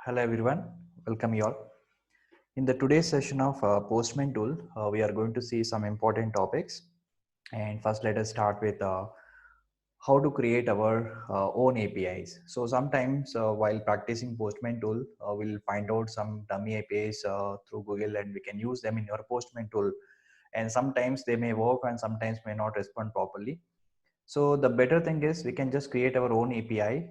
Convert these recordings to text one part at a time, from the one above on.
Hello everyone, welcome you all. In the today's session of Postman tool, we are going to see some important topics. And first, let us start with how to create our own APIs. So sometimes while practicing Postman tool, we'll find out some dummy APIs through Google, and we can use them in your Postman tool. And sometimes they may work, and sometimes may not respond properly. So the better thing is we can just create our own API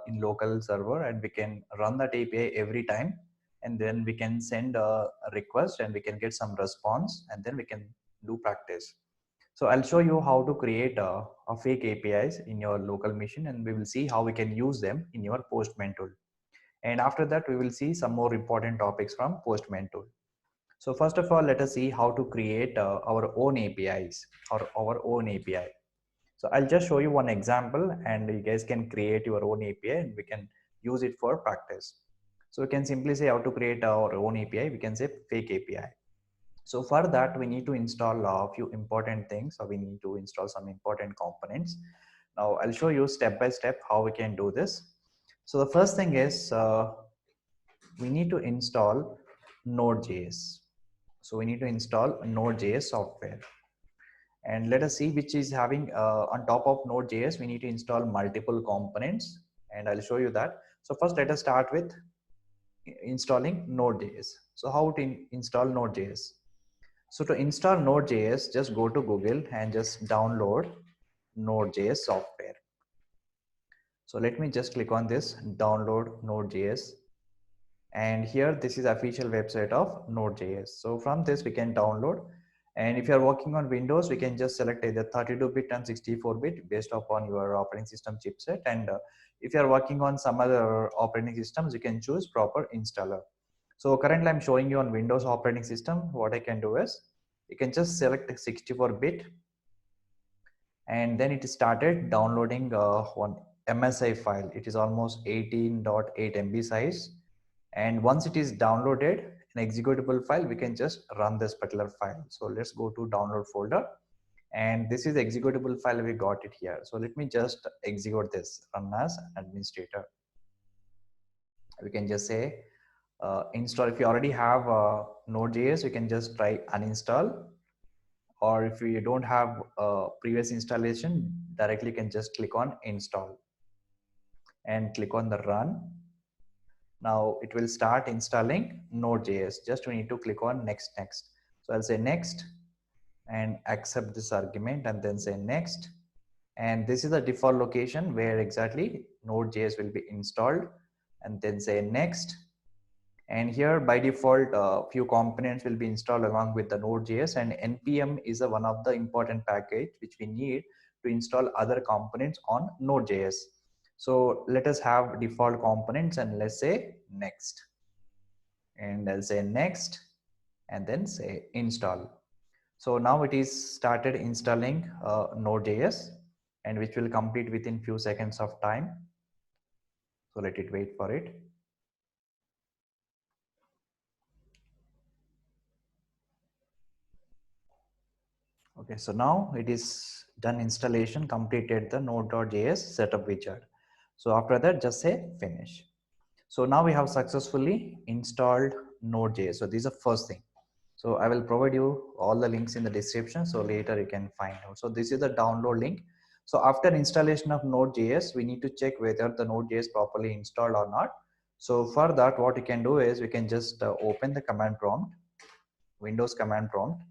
in local server, and we can run that API every time, and then we can send a request and we can get some response, and then we can do practice. So I'll show you how to create a fake APIs in your local machine, and we will see how we can use them in your Postman tool. And after that, we will see some more important topics from Postman tool. So first of all, let us see how to create our own APIs or our own API. So I'll just show you one example, and you guys can create your own API and we can use it for practice. So we can simply say how to create our own API. We can say fake API. So for that, we need to install a few important things. So we need to install some important components. Now I'll show you step by step how we can do this. So the first thing is we need to install Node.js. So we need to install Node.js software. And let us see which is having on top of Node.js, we need to install multiple components, and I'll show you that. So first let us start with installing Node.js. So how to install Node.js? So to install Node.js, just go to Google and just download Node.js software. So let me just click on this download Node.js, and here this is official website of Node.js. So from this we can download, and if you are working on Windows, we can just select either 32-bit and 64-bit based upon your operating system chipset, and if you are working on some other operating systems, you can choose proper installer. So currently I'm showing you on Windows operating system. What I can do is you can just select 64-bit, and then it started downloading one MSI file. It is almost 18.8 MB size, and once it is downloaded an executable file, we can just run this particular file. So let's go to download folder, and this is the executable file. We got it here. So let me just execute this, run as administrator. We can just say install. If you already have Node.js, you can just try uninstall, or if you don't have previous installation, directly you can just click on install and click on the run. Now it will start installing Node.js. Just we need to click on next. So I'll say next and accept this argument, and then say next. And this is the default location where exactly Node.js will be installed, and then say next. And here by default, few components will be installed along with the Node.js, and npm is one of the important package which we need to install other components on Node.js. So let us have default components, and let's say next, and I'll say next and then say install. So now it is started installing Node.js, and which will complete within few seconds of time. So let it wait for it. Okay, so now it is done installation, completed the Node.js setup widget. So after that, just say finish. So now we have successfully installed Node.js. So this is the first thing. So I will provide you all the links in the description, so later you can find out. So this is the download link. So after installation of Node.js, we need to check whether the Node.js properly installed or not. So for that, what you can do is we can just open the command prompt, Windows command prompt,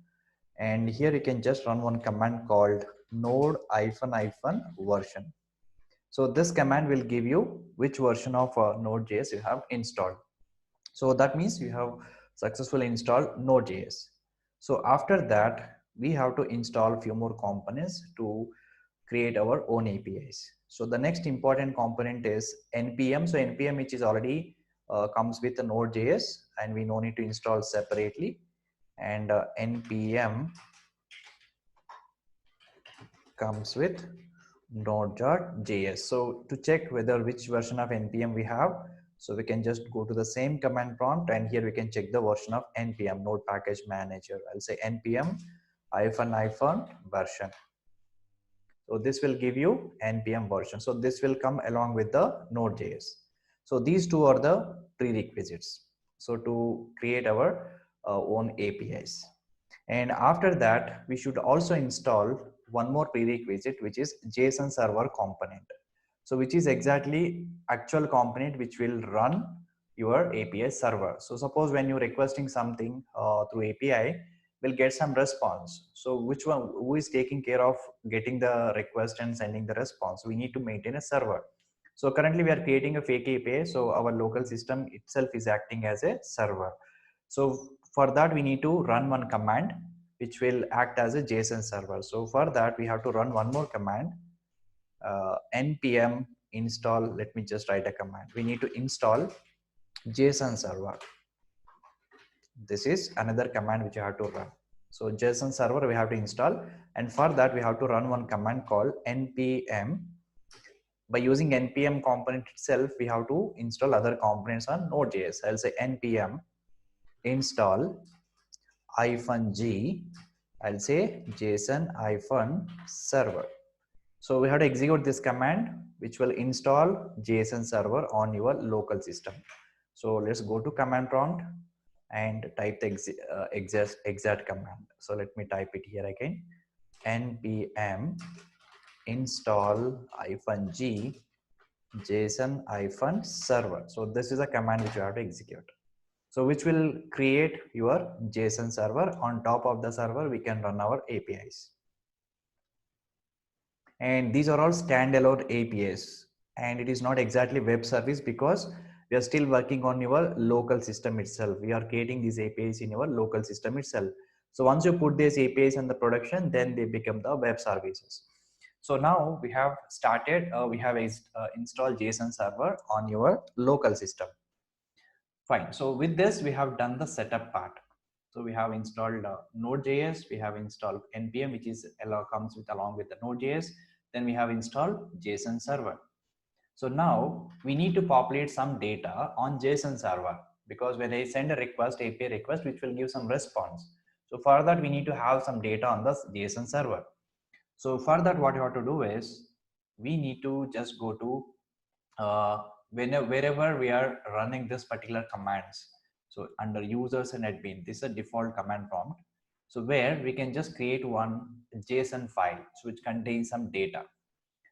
and here you can just run one command called node version. So this command will give you which version of Node.js you have installed. So that means you have successfully installed Node.js. So after that, we have to install a few more components to create our own APIs. So the next important component is npm. So npm, which is already comes with the Node.js, and we no need to install separately. And npm comes with node.js. So to check whether which version of npm we have, so we can just go to the same command prompt, and here we can check the version of npm, node package manager. I'll say npm version. So this will give you npm version. So this will come along with the Node.js. So these two are the prerequisites. So to create our own APIs. And after that, we should also install one more prerequisite, which is JSON server component. So which is exactly actual component which will run your API server. So suppose when you're requesting something through API, we'll get some response. So which one, who is taking care of getting the request and sending the response? We need to maintain a server. So currently we are creating a fake API. So our local system itself is acting as a server. So for that, we need to run one command which will act as a JSON server. So for that, we have to run one more command, npm install. Let me just write a command. We need to install JSON server. This is another command which you have to run. So JSON server we have to install, and for that we have to run one command called npm. By using npm component itself, we have to install other components on Node.js. I'll say npm install -g. I'll say JSON server. So we have to execute this command, which will install JSON server on your local system. So let's go to command prompt and type the exact command. So let me type it here again. npm install -g JSON-server. So this is a command which you have to execute. So which will create your JSON server. On top of the server, we can run our APIs. And these are all standalone APIs, and it is not exactly web service because we are still working on your local system itself. We are creating these APIs in your local system itself. So once you put these APIs in the production, then they become the web services. So now we have started, we have installed JSON server on your local system. Fine. So with this, we have done the setup part. So we have installed Node.js, we have installed npm, which is comes with along with the Node.js. Then we have installed JSON server. So now we need to populate some data on JSON server, because when I send a request, API request, which will give some response. So for that, we need to have some data on the JSON server. So for that, what you have to do is we need to just go to wherever we are running this particular commands. So under users and admin, this is a default command prompt. So where we can just create one JSON file, so which contains some data.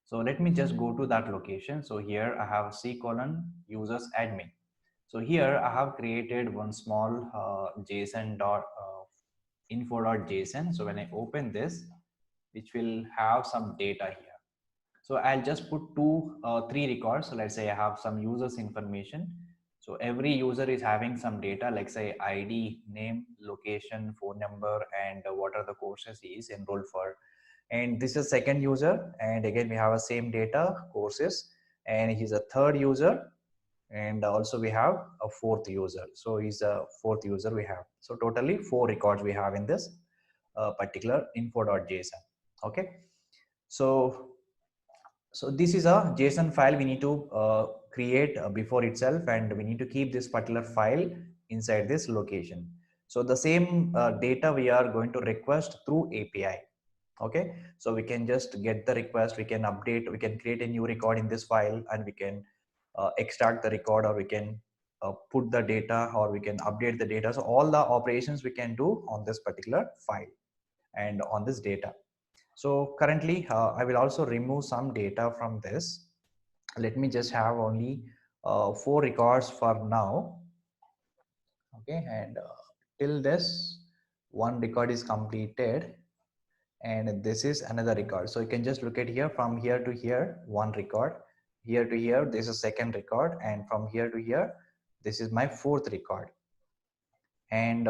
So let me just go to that location. So here I have c:users admin. So here I have created one small JSON info.json. So when I open this, which will have some data here. So I'll just put three records. So let's say I have some users information. So every user is having some data, like say ID, name, location, phone number, and what are the courses he is enrolled for. And this is second user. And again, we have a same data courses, and he's a third user. And also we have a fourth user. So he's a fourth user we have. So totally 4 records we have in this particular info.json. Okay. So this is a JSON file we need to create before itself, and we need to keep this particular file inside this location. So the same data we are going to request through API. Okay, so we can just get the request, we can update, we can create a new record in this file, and we can extract the record, or we can put the data, or we can update the data. So all the operations we can do on this particular file and on this data. So currently I will also remove some data from this. Let me just have only 4 records for now. Okay, and till this one record is completed, and this is another record. So you can just look at here, from here to here, one record, here to here, this is second record, and from here to here, this is my fourth record. And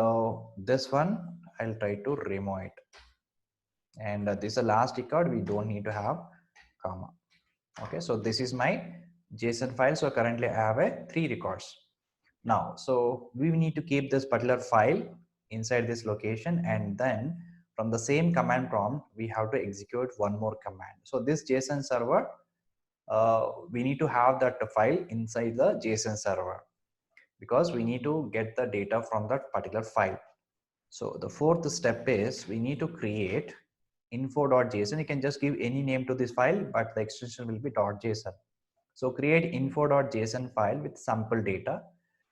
this one, I'll try to remove it. And this is the last record, we don't need to have comma. Okay, so this is my JSON file. So currently I have 3 records now. So we need to keep this particular file inside this location, and then from the same command prompt we have to execute one more command. So this JSON server, we need to have that file inside the JSON server, because we need to get the data from that particular file. So the fourth step is we need to create info.json. You can just give any name to this file, but the extension will be .json. So create info.json file with sample data.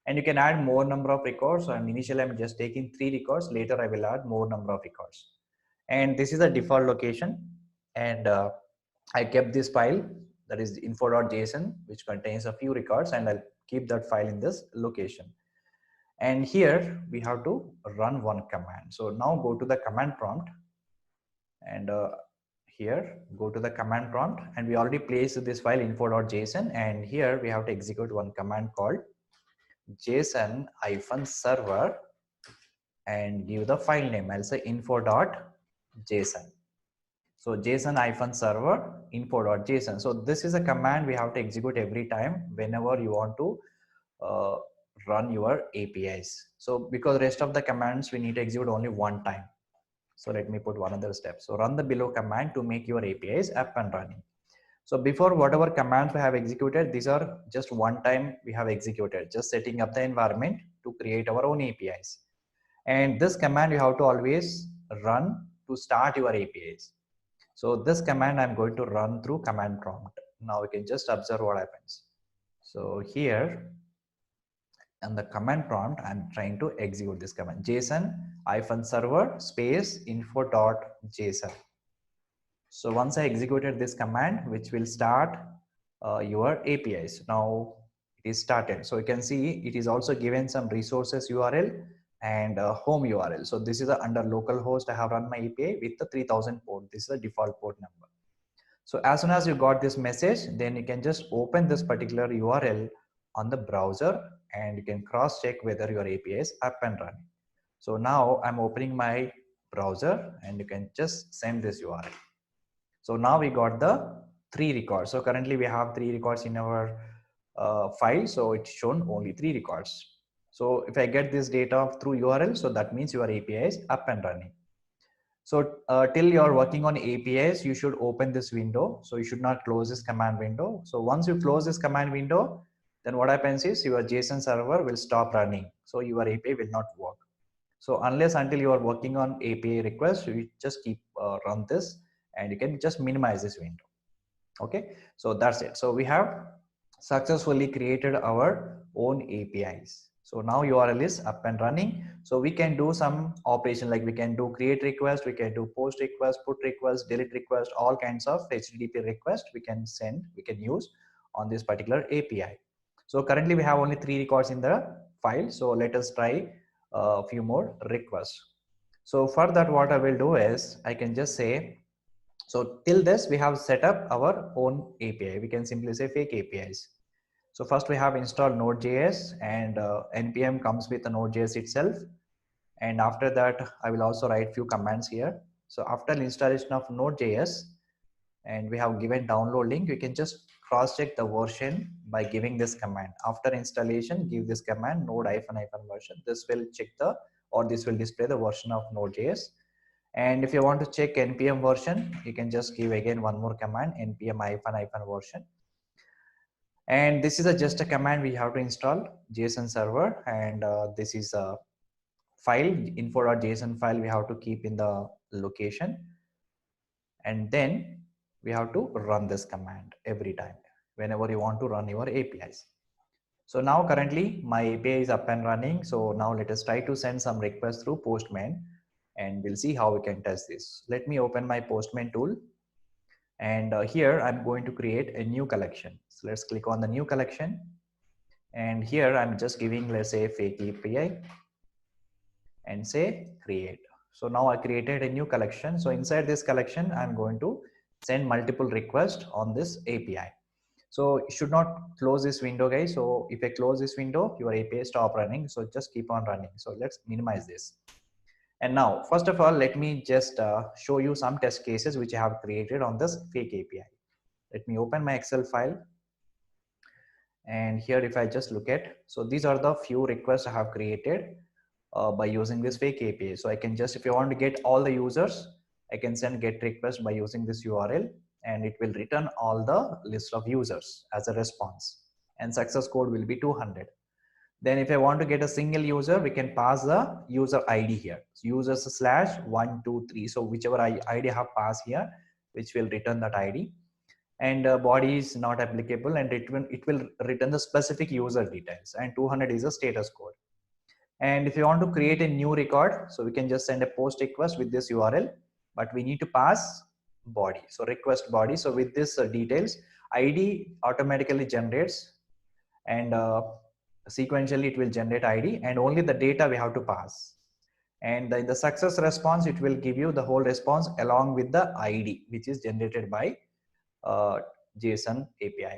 And you can add more number of records. And initially I'm just taking 3 records. Later I will add more number of records. And this is a default location. And I kept this file, that is info.json, which contains a few records, and I'll keep that file in this location. And here we have to run one command. So now go to the command prompt, and here go to the command prompt, and we already placed this file info.json, and here we have to execute one command called json-server and give the file name. I'll say info.json. So json-server info.json. So this is a command we have to execute every time whenever you want to uh, run your APIs. So because rest of the commands we need to execute only one time. So let me put one other step. So run the below command to make your APIs up and running. So before, whatever commands we have executed, these are just one time we have executed, just setting up the environment to create our own APIs. And this command you have to always run to start your APIs. So this command I'm going to run through command prompt. Now we can just observe what happens. So here on the command prompt, I'm trying to execute this command, json-server space info.json. So once I executed this command, which will start your APIs. Now it is started. So you can see it is also given some resources URL and home URL. So this is under localhost. I have run my API with the 3000 port. This is the default port number. So as soon as you got this message, then you can just open this particular URL on the browser, and you can cross check whether your API is up and running. So now I'm opening my browser, and you can just send this URL. So now we got the 3 records. So currently we have 3 records in our file. So it's shown only 3 records. So if I get this data through URL, so that means your API is up and running. So till you're working on APIs, you should open this window. So you should not close this command window. So once you close this command window, then what happens is your JSON server will stop running. So your API will not work. So unless until you are working on API request, you just keep run this, and you can just minimize this window. Okay, so that's it. So we have successfully created our own APIs. So now URL is up and running. So we can do some operation, like we can do create request, we can do post request, put request, delete request, all kinds of HTTP request we can send, we can use on this particular API. So currently we have only 3 records in the file. So let us try a few more requests. So for that, what I will do is I can just say, so till this we have set up our own API. We can simply say fake APIs. So first we have installed Node.js, and npm comes with the Node.js itself. And after that, I will also write few commands here. So after installation of Node.js, and we have given download link, you can just cross check the version by giving this command. After installation, give this command node --- version. This will check the, or this will display the version of Node.js. And if you want to check npm version, you can just give again one more command, npm --- version. And this is just a command we have to install JSON server, and this is a file, info.json file we have to keep in the location, and then we have to run this command every time whenever you want to run your APIs. So now currently my API is up and running. So now let us try to send some requests through Postman, and we'll see how we can test this. Let me open my Postman tool, and here I'm going to create a new collection. So let's click on the new collection, and here I'm just giving, let's say, fake API, and say create. So now I created a new collection. So inside this collection, I'm going to send multiple requests on this API. So you should not close this window, guys. So if I close this window, your API stop running. So just keep on running. So let's minimize this. And now, first of all, let me just show you some test cases which I have created on this fake API. Let me open my Excel file. And here, if I just look at, so these are the few requests I have created by using this fake API. So I can just, if you want to get all the users, I can send get request by using this URL, and it will return all the list of users as a response, and success code will be 200. Then if I want to get a single user, we can pass the user ID here. So users /123. So whichever ID I have passed here, which will return that ID. and body is not applicable, and it will return the specific user details, and 200 is a status code. And if you want to create a new record, so we can just send a post request with this URL, but we need to pass body, so request body. So with this details, ID automatically generates, and sequentially it will generate ID, and only the data we have to pass. And in the success response, it will give you the whole response along with the ID, which is generated by uh, JSON API.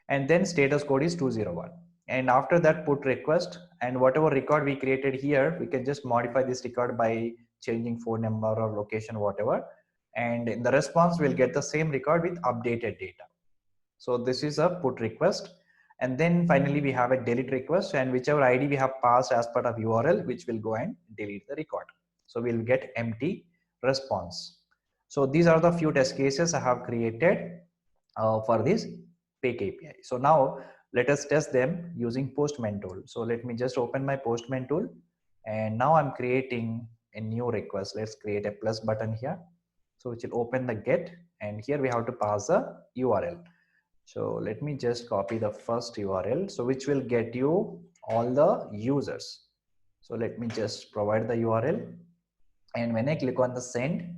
And then status code is 201. And after that, put request, and whatever record we created here, we can just modify this record by changing phone number or location, whatever. And in the response, we'll get the same record with updated data. So this is a put request. And then finally, we have a delete request, and whichever ID we have passed as part of URL, which will go and delete the record. So we'll get empty response. So these are the few test cases I have created for this Fake API. So now let us test them using Postman tool. So let me just open my Postman tool, and now I'm creating a new request. Let's create a plus button here. So which will open the get, and here we have to pass a URL. So let me just copy the first URL, so which will get you all the users. So let me just provide the URL, and when I click on the send,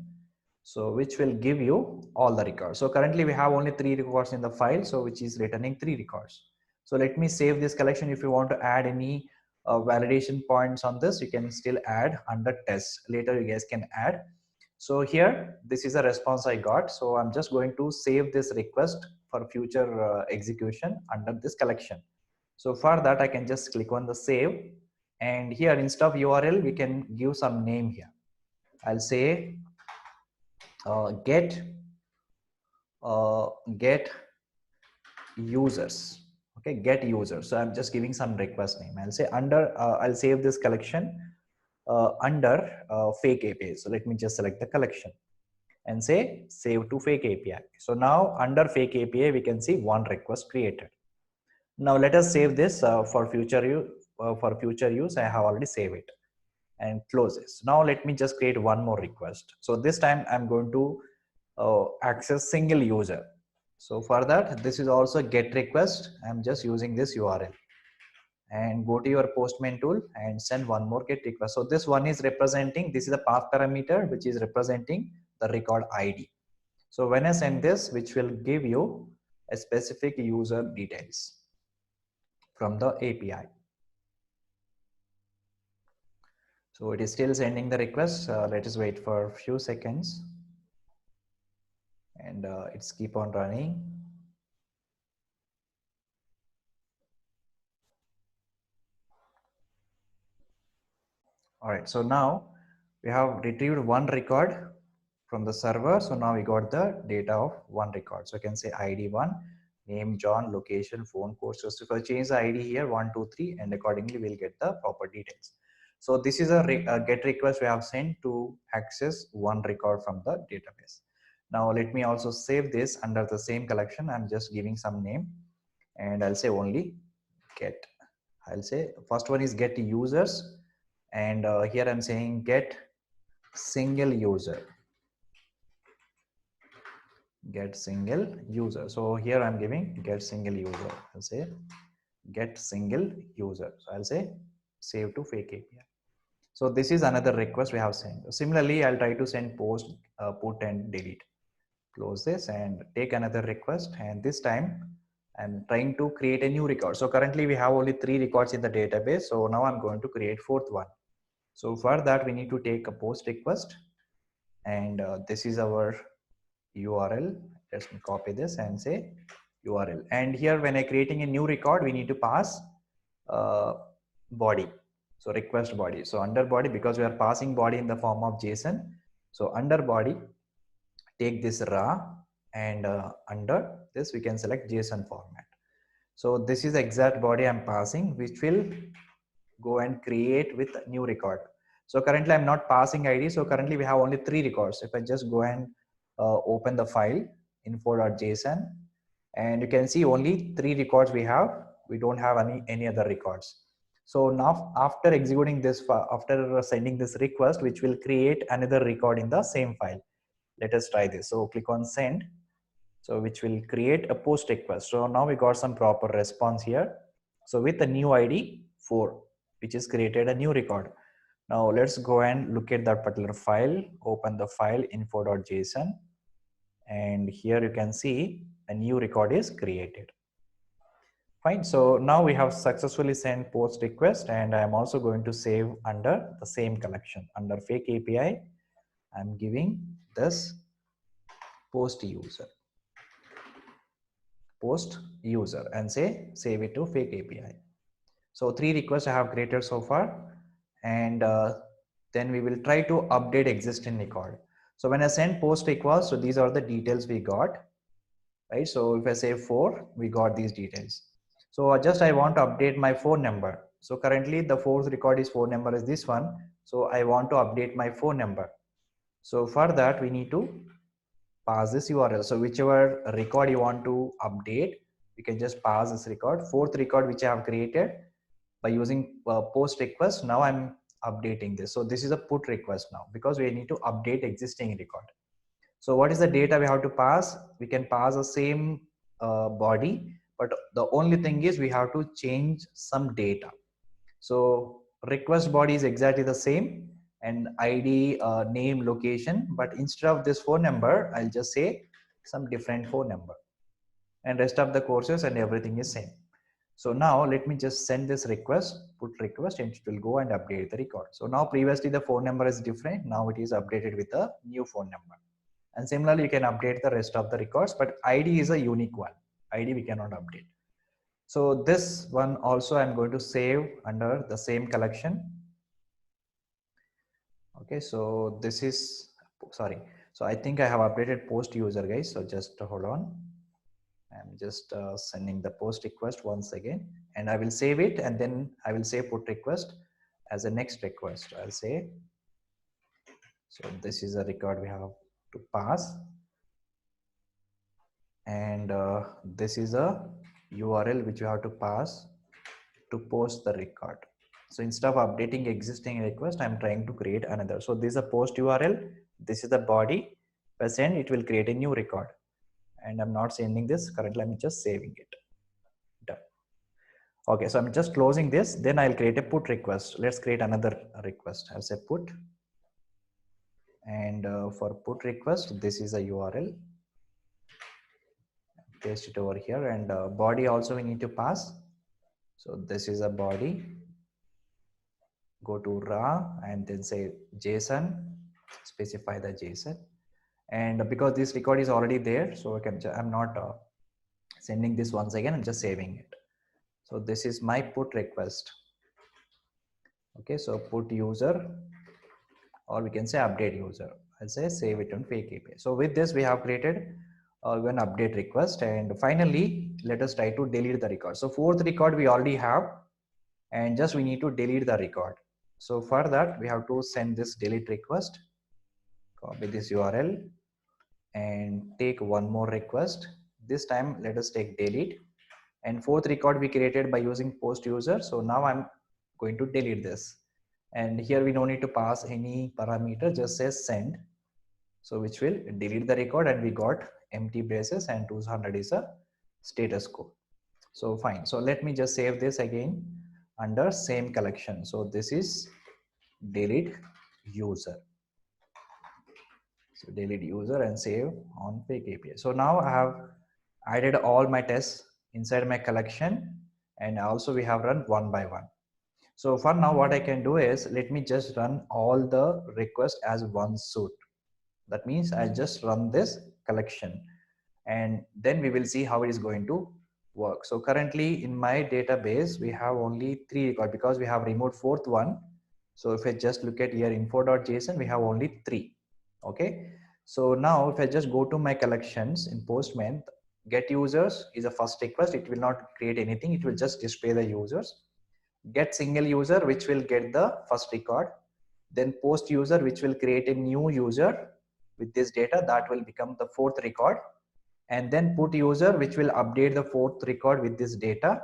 so which will give you all the records. So currently we have only 3 records in the file, so which is returning 3 records. So let me save this collection. If you want to add any validation points on this, you can still add under test. Later you guys can add. So here, this is a response I got. So I'm just going to save this request for future execution under this collection. So for that, I can just click on the save, and here instead of URL, we can give some name here. I'll say get users. Okay, get users. So I'm just giving some request name. I'll say under I'll save this collection under fake API. So let me just select the collection and say save to fake API. So now under fake API, we can see one request created. Now let us save this for future use. For future use, I have already saved it and close this. Now let me just create one more request. So this time I'm going to access single user. So for that, this is also get request. I'm just using this URL, and go to your Postman tool and send one more get request. So this one is representing, this is a path parameter which is representing the record ID. So when I send this, which will give you a specific user details from the API. So it is still sending the request. Let us wait for a few seconds, and it's keep on running. All right, so now we have retrieved one record from the server. So now we got the data of one record. So I can say ID1, name John, location, phone code. So if I change the ID here 1, 2, 3, and accordingly we'll get the proper details. So this is a get request we have sent to access one record from the database. Now let me also save this under the same collection. I'm just giving some name, and I'll say only get. I'll say first one is get users, and here I'm saying get single user. Get single user. So here I'm giving get single user. I'll say get single user. So I'll say save to fake API. So this is another request we have sent. Similarly, I'll try to send post, put, and delete. Close this and take another request. And this time I'm trying to create a new record. So currently we have only 3 records in the database. So now I'm going to create 4th one. So for that, we need to take a post request, and this is our URL. Let me copy this and say URL. And here, when I creating a new record, we need to pass body. So request body. So under body, because we are passing body in the form of JSON. So under body, take this raw, and under this we can select JSON format. So this is the exact body I'm passing, which will go and create with a new record. So currently I'm not passing ID. So currently we have only 3 records. If I just go and open the file info.json, and you can see only 3 records we have. We don't have any other records. So now after executing this, after sending this request, which will create another record in the same file. Let us try this. So click on send, So which will create a post request. So now we got some proper response here. So with the new ID 4, which is created a new record. Now let's go and look at that particular file, open the file info.json, and here you can see a new record is created. Fine. So now we have successfully sent post request, and I am also going to save under the same collection under fake API. I'm giving this post user and say save it to fake API. So 3 requests I have created so far, and then we will try to update existing record. So when I send post request, so these are the details we got, right? So if I say 4, we got these details. So just I want to update my phone number. So currently the fourth record is phone number is this one. So I want to update my phone number. So for that we need to pass this URL. So whichever record you want to update, you can just pass this record. Fourth record which I have created by using post request. Now I'm updating this. So this is a put request now because we need to update existing record. So what is the data we have to pass? We can pass the same body, but the only thing is we have to change some data. So request body is exactly the same, and ID, name, location, but instead of this phone number, I'll just say some different phone number, and rest of the courses and everything is same. So now let me just send this request, put request, and it will go and update the record. So now previously the phone number is different. Now it is updated with a new phone number. And similarly, you can update the rest of the records, but ID is a unique one. ID we cannot update. So this one also I'm going to save under the same collection. Okay, so this is, sorry. So I think I have updated post user, guys. So just hold on. I'm just sending the post request once again, and I will save it, and then I will say put request as a next request. I'll say, so this is a record we have to pass, and this is a URL which you have to pass to post the record. So instead of updating existing request, I'm trying to create another. So this is a post URL. This is the body. If I send, it will create a new record. And I'm not sending this currently. I'm just saving it. Done. Okay, so I'm just closing this. Then I'll create a put request. Let's create another request. I'll say put. And for put request, this is a URL. Paste it over here, and body also we need to pass. So this is a body. Go to raw and then say JSON, specify the JSON. And because this record is already there, so I'm not sending this once again, I'm just saving it. So this is my put request. Okay, so put user, or we can say update user. I'll say save it on fake API. So with this, we have created one update request. And finally, let us try to delete the record. So fourth record we already have, and just we need to delete the record. So for that, we have to send this delete request, copy this URL, and take one more request. This time, let us take delete. And fourth record we created by using post user. So now I'm going to delete this. And here we don't need to pass any parameter, just says send. So which will delete the record, and we got empty braces, and 200 is a status code. So fine. So let me just save this again under same collection. So this is delete user. So delete user and save on fake API. So now I have added all my tests inside my collection, and also we have run one by one. So for now, what I can do is let me just run all the requests as one suit. That means I'll just run this collection, and then we will see how it is going to work. So currently in my database, we have only 3 records because we have removed fourth one. So if I just look at here info.json, we have only 3. Okay. So now if I just go to my collections in Postman, get users is a first request. It will not create anything. It will just display the users. Get single user, which will get the first record. Then post user, which will create a new user with this data that will become the fourth record. And then put user, which will update the fourth record with this data.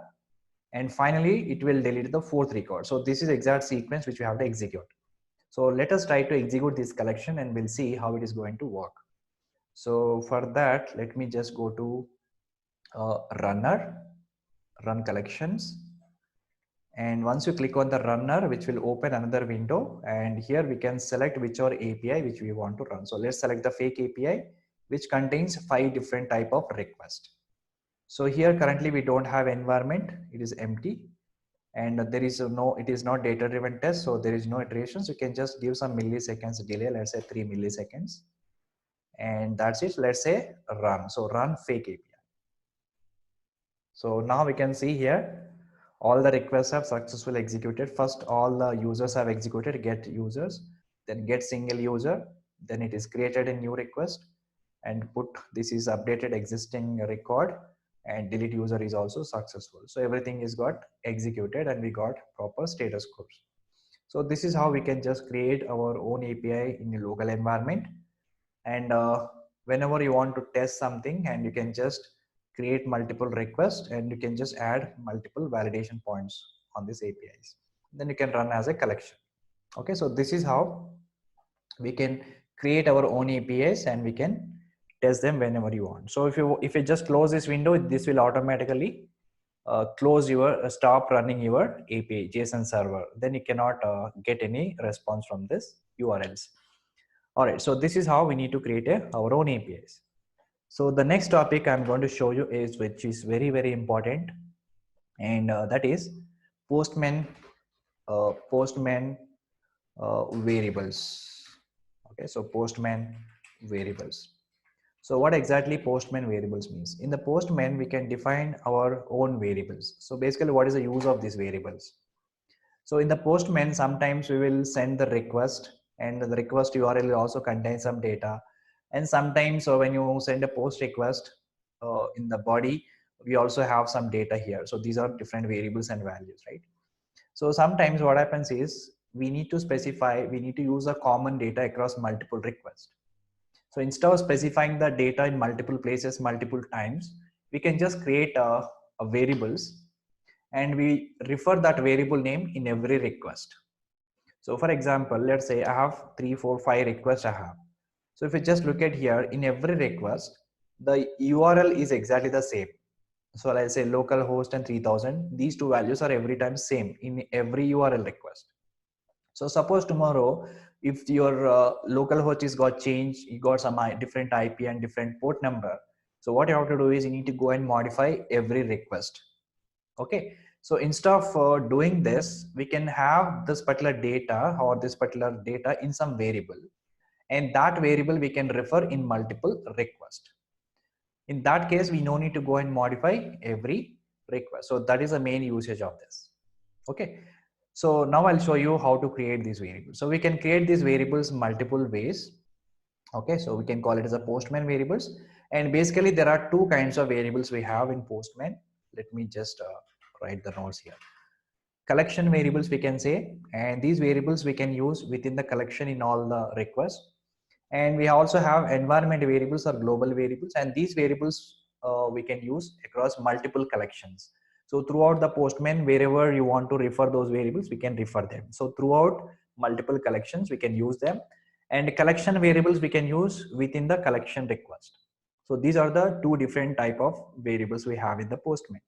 And finally, it will delete the fourth record. So this is exact sequence which we have to execute. So let us try to execute this collection, and we'll see how it is going to work. So for that, let me just go to run collections. And once you click on the runner, which will open another window, and here we can select whichever API which we want to run. So let's select the fake API, which contains 5 different type of requests. So here currently we don't have environment, it is empty, and there is no, it is not data driven test, so there is no iterations. You can just give some milliseconds delay, let's say 3 milliseconds, and that's it. Let's say run. So run fake API. So now we can see here all the requests have successfully executed. First, all the users have executed get users, then get single user, then it is created a new request and put this is updated existing record, and delete user is also successful. So everything is got executed and we got proper status codes. So this is how we can just create our own API in a local environment. And whenever you want to test something, and you can just create multiple requests and you can just add multiple validation points on these APIs. Then you can run as a collection. Okay, so this is how we can create our own APIs and we can test them whenever you want. So if you just close this window, this will automatically close your stop running your API JSON server. Then you cannot get any response from this URLs. All right, so this is how we need to create our own APIs. So the next topic I'm going to show you is, which is very, very important, and that is Postman, Postman variables. Okay, so Postman variables. So what exactly Postman variables means? In the Postman, we can define our own variables. So basically, what is the use of these variables? So in the Postman, sometimes we will send the request, and the request URL will also contain some data. And sometimes when you send a post request in the body, we also have some data here. So these are different variables and values, right? So sometimes what happens is we need to specify, we need to use a common data across multiple requests. So instead of specifying the data in multiple places, multiple times, we can just create a variables, and we refer that variable name in every request. So for example, let's say I have 3, 4, 5 requests I have. So if you just look at here, in every request, the URL is exactly the same. So let's say localhost and 3000, these two values are every time same in every URL request. So suppose tomorrow, if your localhost is got changed, you got some different IP and different port number. So what you have to do is you need to go and modify every request. Okay, so instead of doing this, we can have this particular data or this particular data in some variable, and that variable we can refer in multiple requests. In that case, we no need to go and modify every request. So that is the main usage of this. Okay, so now I'll show you how to create these variables. So we can create these variables multiple ways. Okay, so we can call it as a Postman variables, and basically there are two kinds of variables we have in Postman. Let me just write the notes here. Collection variables we can say, and these variables we can use within the collection in all the requests. And we also have environment variables or global variables, and these variables we can use across multiple collections. So throughout the Postman, wherever you want to refer those variables, we can refer them. So throughout multiple collections, we can use them, and collection variables we can use within the collection request. So these are the two different type of variables we have in the Postman.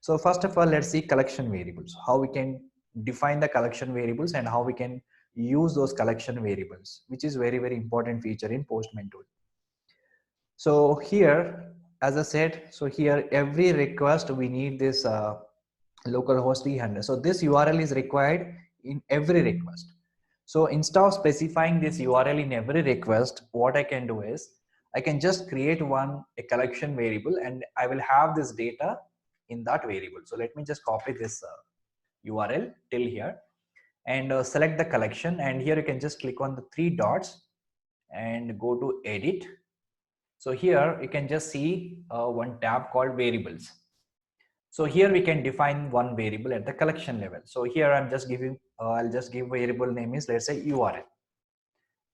So first of all, let's see collection variables, how we can define the collection variables and how we can use those collection variables, which is very, very important feature in Postman tool. So here, as I said, so here every request we need this localhost 300. So this URL is required in every request. So instead of specifying this URL in every request, what I can do is I can just create a collection variable, and I will have this data in that variable. So let me just copy this URL till here and select the collection, and here you can just click on the 3 dots and go to edit. So here you can just see one tab called variables. So here we can define one variable at the collection level. So here I'm just giving, I'll just give variable name is, let's say URL.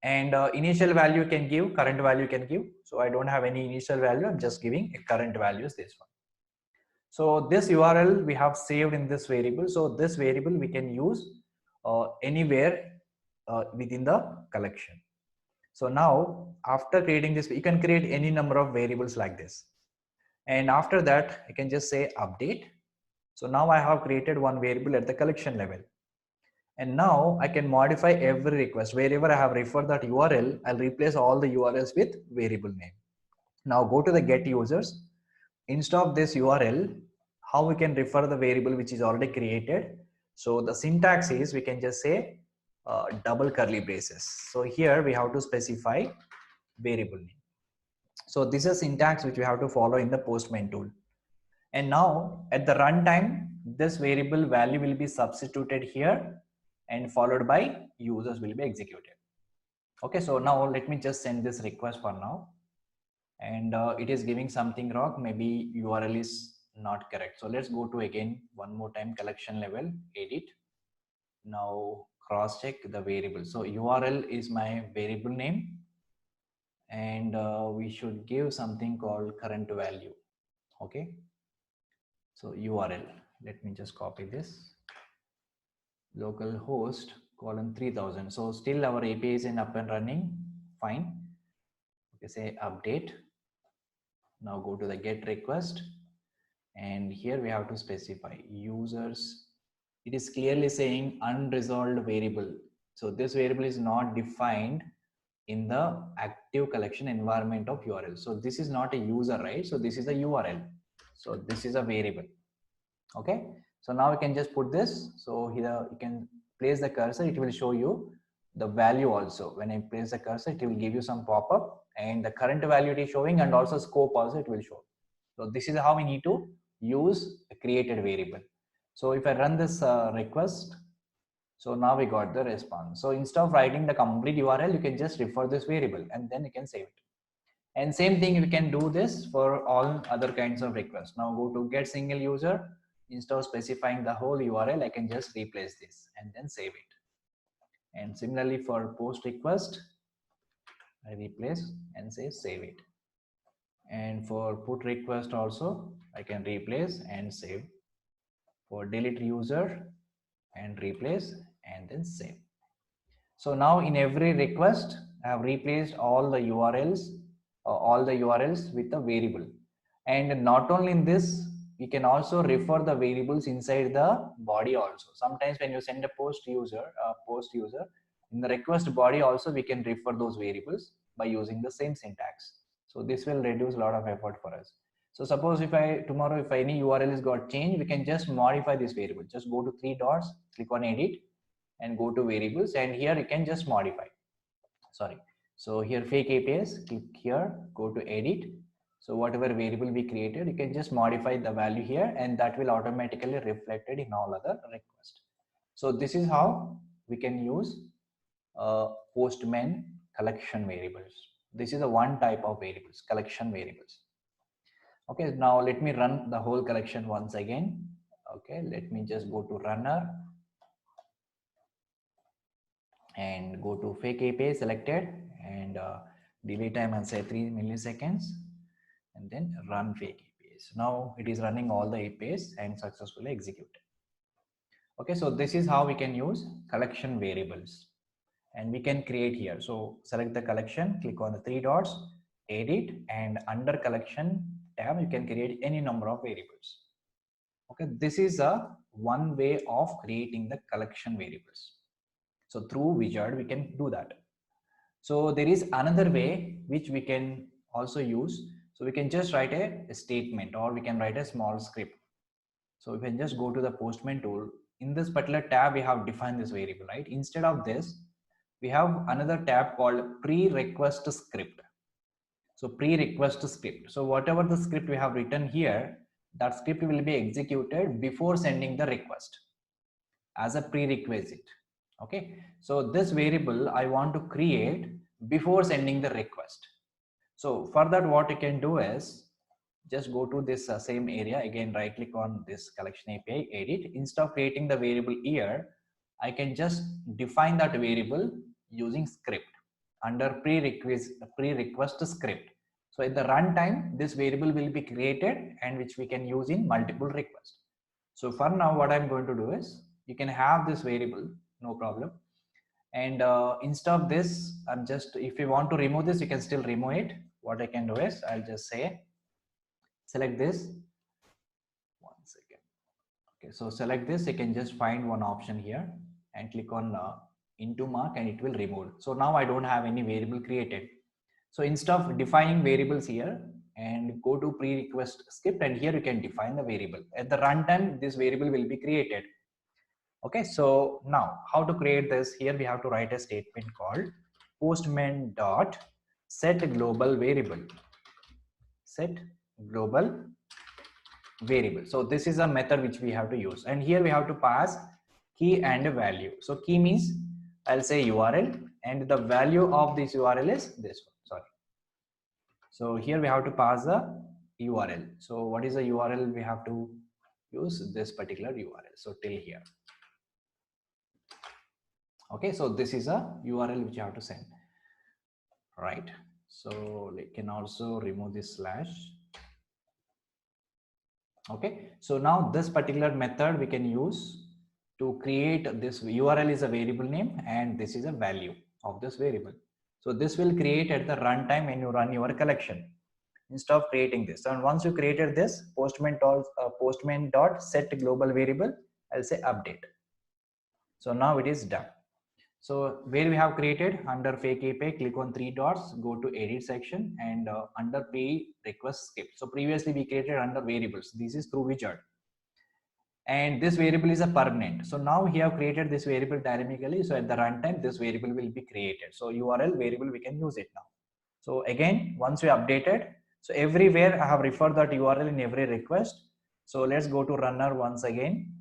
And initial value can give, current value can give. So I don't have any initial value, I'm just giving a current value is this one. So this URL we have saved in this variable. So this variable we can use anywhere within the collection. So now after creating this, you can create any number of variables like this. And after that, you can just say update. So now I have created one variable at the collection level. And now I can modify every request. Wherever I have referred that URL, I'll replace all the URLs with variable name. Now go to the get users. Instead of this URL, how we can refer the variable which is already created. So the syntax is, we can just say double curly braces. So here we have to specify variable name. So this is syntax which we have to follow in the Postman tool. And now at the runtime, this variable value will be substituted here and followed by users will be executed. Okay, so now let me just send this request for now. And it is giving something wrong. Maybe URL is not correct. So let's go to again one more time collection level, edit. Now cross check the variable. So URL is my variable name, and we should give something called current value. Okay. So URL, let me just copy this. Localhost colon 3000. So still our API is in up and running. Fine. Okay, say update. Now go to the get request. And here we have to specify users. It is clearly saying unresolved variable. So this variable is not defined in the active collection environment of URL. So this is not a user, right? So this is a URL. So this is a variable. Okay. So now we can just put this. So here you can place the cursor. It will show you the value also. When I place the cursor, it will give you some pop-up and the current value it is showing, and also scope also it will show. So this is how we need to use a created variable. So if I run this request, so now we got the response. So instead of writing the complete URL, you can just refer this variable and then you can save it. And same thing, we can do this for all other kinds of requests. Now go to get single user. Instead of specifying the whole URL, I can just replace this and then save it. And similarly for post request, I replace and say save it. And for put request also, I can replace and save. For delete user and replace and then save. So now in every request, I have replaced all the URLs with a variable. And not only in this, we can also refer the variables inside the body also. Sometimes when you send a post user, in the request body also we can refer those variables by using the same syntax. So this will reduce a lot of effort for us. So suppose if tomorrow if any URL is got changed, we can just modify this variable. Just go to three dots, click on edit, and go to variables, and here you can just modify. Sorry. So here fake APIs, click here, go to edit. So whatever variable we created, you can just modify the value here, and that will automatically reflected in all other requests. So this is how we can use Postman collection variables. This is a one type of variables, collection variables. Okay, now let me run the whole collection once again. Okay, let me just go to runner and go to fake API selected, and delay time and say 3 milliseconds, and then run fake APIs. Now it is running all the APIs and successfully executed. Okay, so this is how we can use collection variables, and we can create here. So select the collection, click on the three dots, edit, and under collection tab you can create any number of variables. Okay, this is a one way of creating the collection variables. So through wizard we can do that. So there is another way which we can also use. So we can just write a statement, or we can write a small script. So we can just go to the Postman tool. In this particular tab we have defined this variable, right? Instead of this, we have another tab called pre-request script. So pre-request script. So whatever the script we have written here, that script will be executed before sending the request as a prerequisite. Okay, so this variable I want to create before sending the request. So for that, what you can do is just go to this same area again, right click on this collection API, edit. Instead of creating the variable here, I can just define that variable using script under pre-request script. So at the runtime, this variable will be created and which we can use in multiple requests. So for now, what I'm going to do is, you can have this variable, no problem. And instead of this, I'm just, if you want to remove this, you can still remove it. What I can do is I'll just say select this. One second. Okay, so select this. You can just find one option here and click on into mark, and it will remove. So now I don't have any variable created. So instead of defining variables here, and go to pre-request script, and here you can define the variable. At the runtime, this variable will be created. Okay, so now how to create this? Here we have to write a statement called postman dot set global variable. Set global variable. So this is a method which we have to use, and here we have to pass key and a value. So key means I'll say URL, and the value of this URL is this one. Sorry. So here we have to pass the URL. So what is the URL? We have to use this particular URL. So till here. Okay, so this is a URL which you have to send, right? So we can also remove this slash. Okay, so now this particular method we can use to create this. URL is a variable name, and this is a value of this variable. So this will create at the runtime when you run your collection, instead of creating this. And once you created this, postman dot set global variable, I'll say update. So now it is done. So where we have created under fake API, click on three dots, go to edit section, and under pre-request script. So previously we created under variables. This is through wizard, and this variable is a permanent. So now we have created this variable dynamically. So at the runtime, this variable will be created. So URL variable, we can use it now. So again, once we updated, so everywhere I have referred that URL in every request. So let's go to runner once again,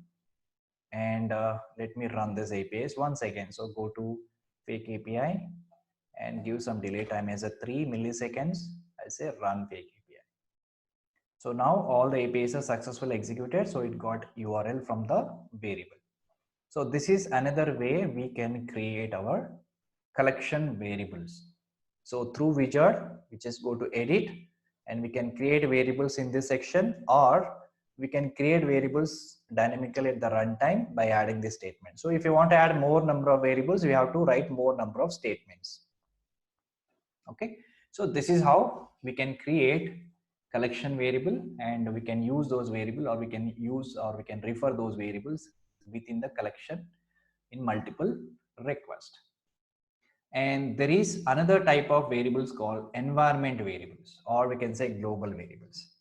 and let me run this APIs once again. So go to fake API and give some delay time as a 3 milliseconds. I say run fake API. So now all the APIs are successfully executed. So it got URL from the variable. So this is another way we can create our collection variables. So through wizard, we just go to edit, and we can create variables in this section, or we can create variables dynamically at the runtime by adding this statement. So if you want to add more number of variables, we have to write more number of statements. Okay, so this is how we can create collection variable, and we can use those variable, or we can use, or we can refer those variables within the collection in multiple requests. And there is another type of variables called environment variables, or we can say global variables.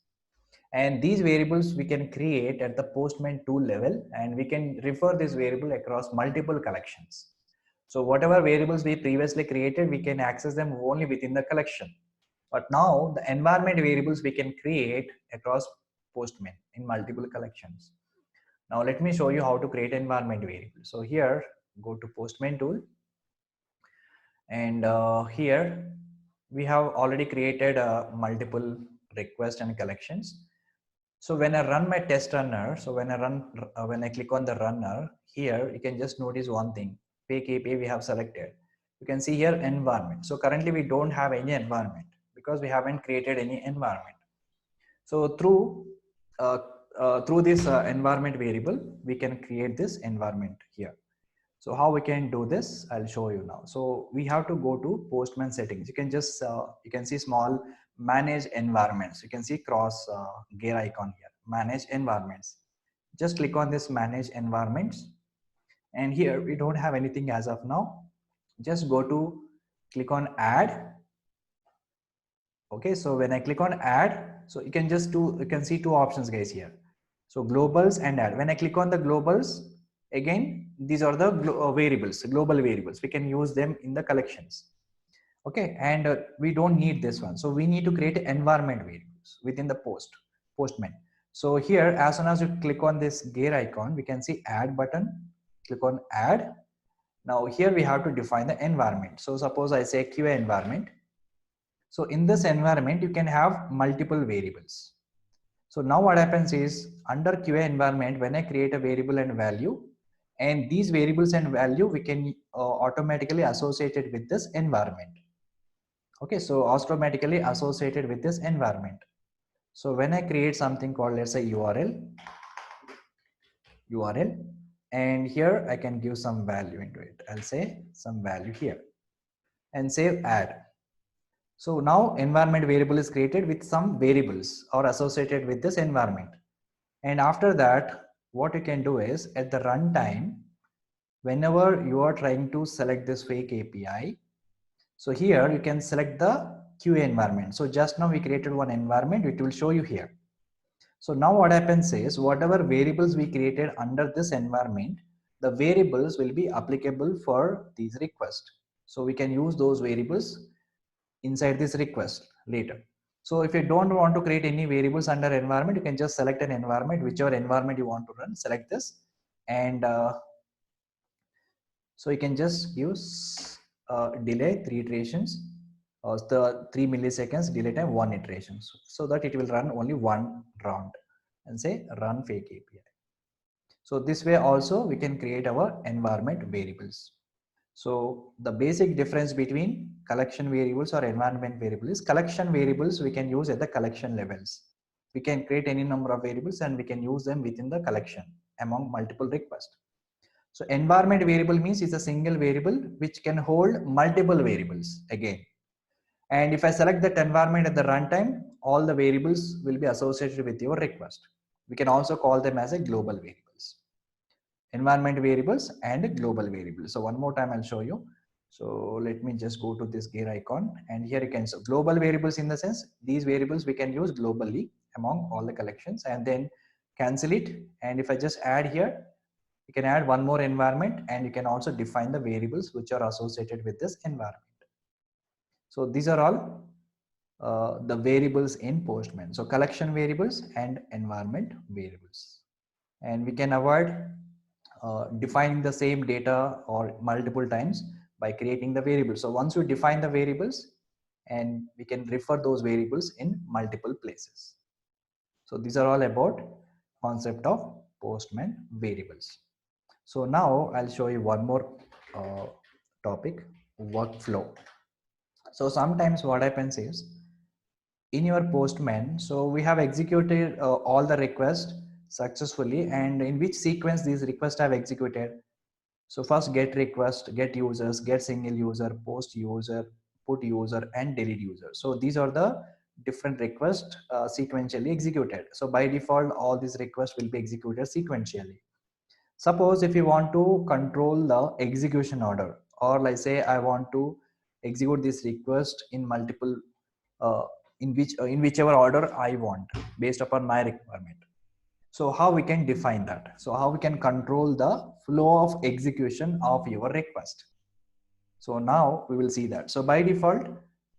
And these variables we can create at the Postman tool level, and we can refer this variable across multiple collections. So whatever variables we previously created, we can access them only within the collection. But now the environment variables we can create across Postman in multiple collections. Now let me show you how to create environment variables. So here, go to Postman tool, and here we have already created multiple requests and collections. So when I run my test runner, so when I click on the runner here, you can just notice one thing. Fake API we have selected. You can see here environment. So currently we don't have any environment because we haven't created any environment. So through this environment variable, we can create this environment here. So how we can do this, I'll show you now. So we have to go to Postman settings. You can just you can see small manage environments. You can see cross gear icon here, manage environments. Just click on this manage environments, and here we don't have anything as of now. Just go to click on add. Okay, so when I click on add, so you can see two options guys here. So globals and add. When I click on the globals, again these are the variables, global variables. We can use them in the collections. Okay, and we don't need this one. So we need to create environment variables within the Postman. So here, as soon as you click on this gear icon, we can see add button. Click on add. Now here we have to define the environment. So suppose I say QA environment. So in this environment, you can have multiple variables. So now what happens is under QA environment, when I create a variable and value, and these variables and value, we can automatically associate it with this environment. Okay, so automatically associated with this environment. So when I create something called, let's say URL, And here I can give some value into it. I'll say some value here and say add. So now environment variable is created with some variables or associated with this environment. And after that, what you can do is at the runtime, whenever you are trying to select this fake API, so here you can select the QA environment. So just now we created one environment, it will show you here. So now what happens is whatever variables we created under this environment, the variables will be applicable for these requests. So we can use those variables inside this request later. So if you don't want to create any variables under environment, you can just select an environment, whichever environment you want to run, select this. And so you can just use delay 3 iterations, or the 3 milliseconds delay time 1 iteration, so that it will run only one round and say run fake API. So this way also we can create our environment variables. So the basic difference between collection variables or environment variables is collection variables we can use at the collection levels. We can create any number of variables and we can use them within the collection among multiple requests. So environment variable means it's a single variable which can hold multiple variables again. And if I select that environment at the runtime, all the variables will be associated with your request. We can also call them as a global variables. Environment variables and global variables. So one more time I'll show you. So let me just go to this gear icon, and here you can see global variables, in the sense these variables we can use globally among all the collections and then cancel it. And if I just add here, you can add one more environment and you can also define the variables which are associated with this environment. So these are all the variables in Postman. So collection variables and environment variables. And we can avoid defining the same data or multiple times by creating the variables. So once you define the variables, and we can refer those variables in multiple places. So these are all about concept of Postman variables. So now I'll show you one more topic, workflow. So sometimes what happens is in your Postman, so we have executed all the requests successfully, and in which sequence these requests have executed. So first get request, get users, get single user, post user, put user, and delete user. So these are the different requests sequentially executed. So by default, all these requests will be executed sequentially. Suppose if you want to control the execution order, or like say I want to execute this request in multiple, in whichever order I want based upon my requirement. So how we can define that? So how we can control the flow of execution of your request? So now we will see that. So by default,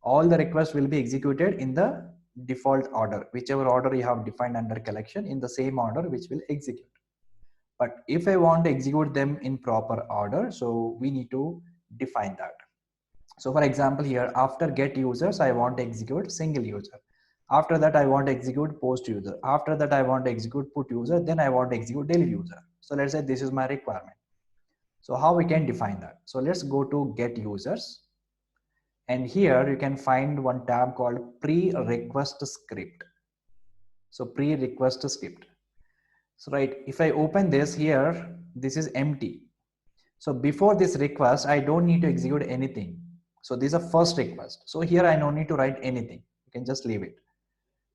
all the requests will be executed in the default order, whichever order you have defined under collection, in the same order which will execute. But if I want to execute them in proper order, so we need to define that. So for example, here after get users, I want to execute single user. After that, I want to execute post user. After that, I want to execute put user. Then I want to execute delete user. So let's say this is my requirement. So how we can define that? So let's go to get users. And here you can find one tab called pre-request script. So pre-request script. So right, if I open this here, this is empty. So before this request, I don't need to execute anything. So this is a first request. So here I don't need to write anything. You can just leave it.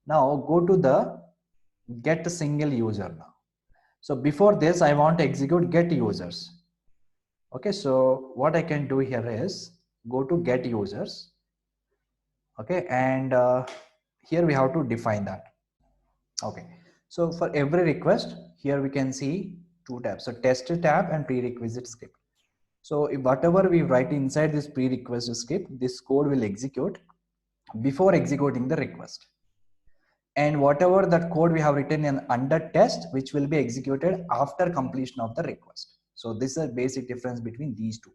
Now go to the get single user now. So before this, I want to execute get users. Okay, so what I can do here is go to get users. Okay, and here we have to define that. Okay, so for every request, here we can see two tabs. So test tab and prerequisite script. So if whatever we write inside this prerequisite script, this code will execute before executing the request. And whatever that code we have written in under test, which will be executed after completion of the request. So this is a basic difference between these two.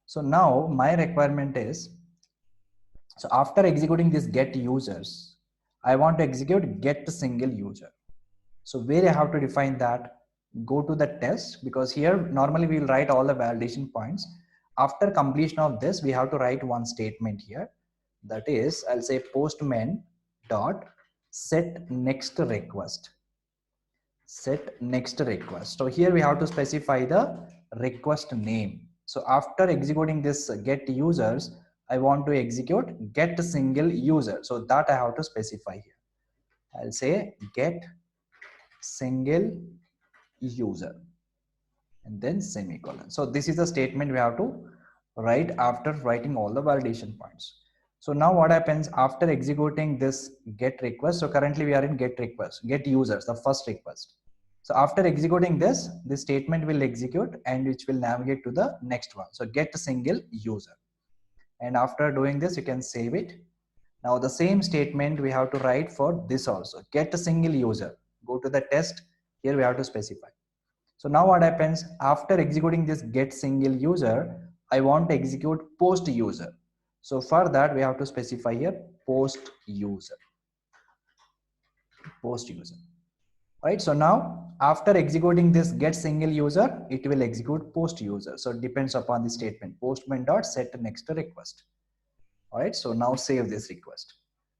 So now my requirement is, so after executing this get users, I want to execute get single user. So where I have to define that, go to the test, because here normally we will write all the validation points. After completion of this, we have to write one statement here. That is, I'll say postman dot set next request. set next request. So here we have to specify the request name. So after executing this get users, I want to execute get single user. So that I have to specify here. I'll say get single user and then semicolon. So this is the statement we have to write after writing all the validation points. So now what happens after executing this get request? So currently we are in get request, get users, the first request. So after executing this statement will execute and which will navigate to the next one. So get a single user. And after doing this, you can save it. Now the same statement we have to write for this also. Get a single user. Go to the test. Here we have to specify. So now what happens after executing this get single user, I want to execute post user. So for that we have to specify here post user. Post user. Right. So now after executing this get single user, it will execute post user. So it depends upon the statement postman dot set next request. All right. So now save this request.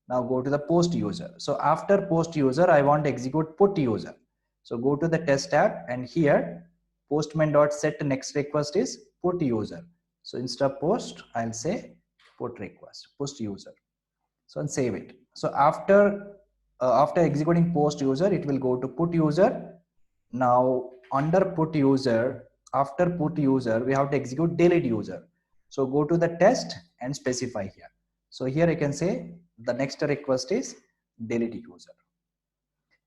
Now go to the post user. So after post user, I want to execute put user. So go to the test tab and here postman dot set next request is put user. So instead of post, I'll say put request, post user. So and save it. So after executing post user, it will go to put user. Now under put user, after put user, we have to execute delete user. So go to the test and specify here. So here I can say the next request is delete user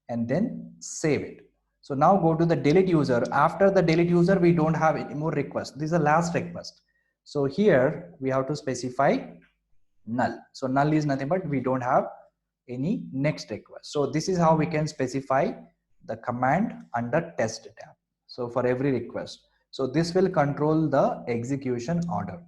and then save it. So now go to the delete user. After the delete user, we don't have any more requests. This is the last request. So here we have to specify null. So null is nothing but we don't have any next request. So this is how we can specify the command under test tab. So for every request. So this will control the execution order.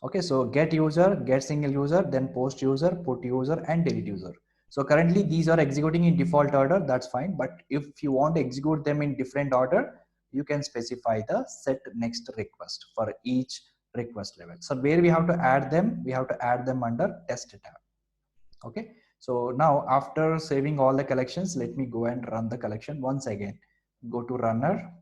Okay, so get user, get single user, then post user, put user and delete user. So currently these are executing in default order, that's fine. But if you want to execute them in different order, you can specify the set next request for each request level. So where we have to add them, we have to add them under test tab. Okay, so now after saving all the collections, let me go and run the collection once again. Go to runner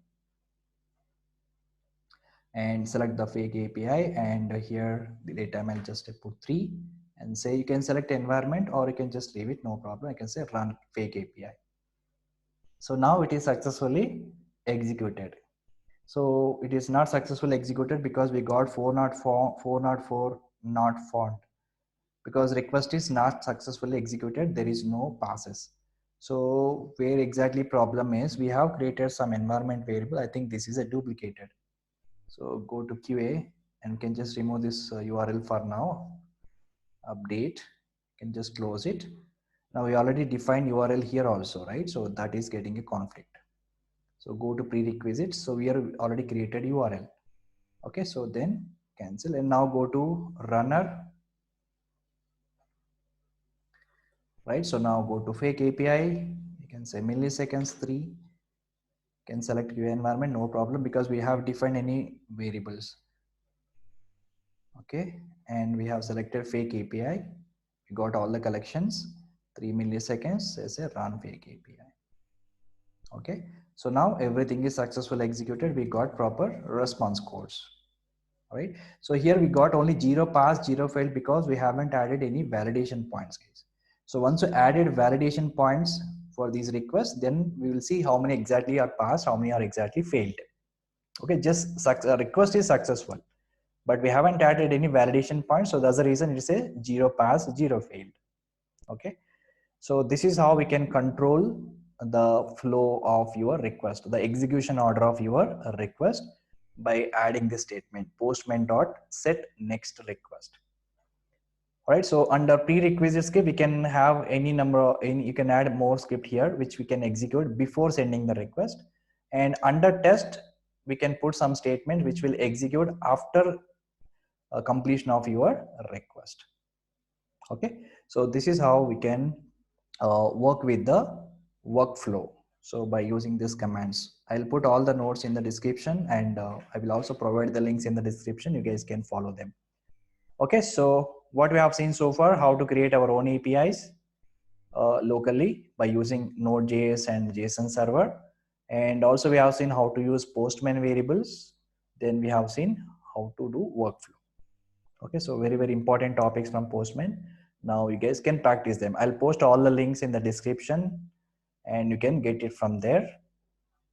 and select the fake API, and here the data I'll just put 3 and say you can select environment or you can just leave it, no problem. I can say run fake API. So now it is successfully executed. So it is not successfully executed because we got 404 not found, because request is not successfully executed, there is no passes. So where exactly problem is, we have created some environment variable. I think this is a duplicated. So go to QA and can just remove this URL for now. Update, can just close it. Now we already defined URL here also, right? So that is getting a conflict. So go to prerequisites. So we are already created URL. Okay, so then cancel and now go to runner. Right, so now go to fake API. You can say milliseconds 3. Can select QA environment, no problem, because we have defined any variables. Okay, and we have selected fake API. We got all the collections. 3 milliseconds as a run fake API. Okay, so now everything is successfully executed. We got proper response codes. All right, so here we got only 0 pass, 0 failed because we haven't added any validation points, guys. So once we added validation points for these requests, then we will see how many exactly are passed, how many are exactly failed. Okay, just request is successful, but we haven't added any validation points. So that's the reason it is a 0 pass, 0 failed. Okay, so this is how we can control the flow of your request, the execution order of your request, by adding this statement postman dot set next request. All right, so under prerequisite script we can have any number you can add more script here which we can execute before sending the request, and under test we can put some statement which will execute after completion of your request. Okay, so this is how we can work with the workflow. So by using these commands, I'll put all the notes in the description, and I will also provide the links in the description. You guys can follow them. Okay, so what we have seen so far, how to create our own APIs, locally by using Node.js and JSON server. And also we have seen how to use Postman variables. Then we have seen how to do workflow. Okay, so very, very important topics from Postman. Now you guys can practice them. I'll post all the links in the description and you can get it from there.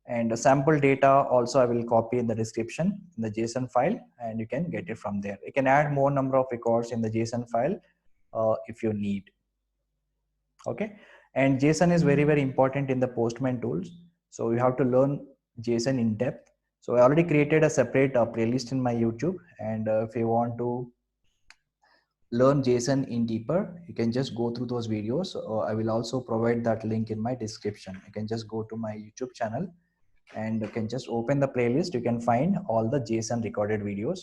And the sample data also I will copy in the description in the JSON file, and you can get it from there. You can add more number of records in the JSON file if you need. Okay, and JSON is very, very important in the Postman tools. So you have to learn JSON in depth. So I already created a separate playlist in my YouTube, and if you want to learn JSON in deeper, you can just go through those videos. I will also provide that link in my description. You can just go to my YouTube channel and you can just open the playlist. You can find all the JSON recorded videos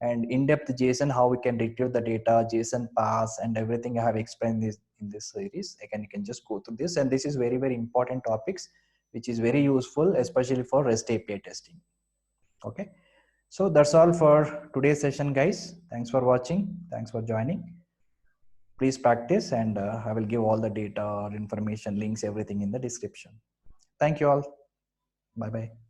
and in-depth JSON, how we can retrieve the data, JSON pass, and everything I have explained this in this series. Again, you can just go through this, and this is very, very important topics, which is very useful, especially for REST API testing. Okay, so that's all for today's session, guys. Thanks for watching. Thanks for joining. Please practice, and I will give all the data or information, links, everything in the description. Thank you all. Bye bye.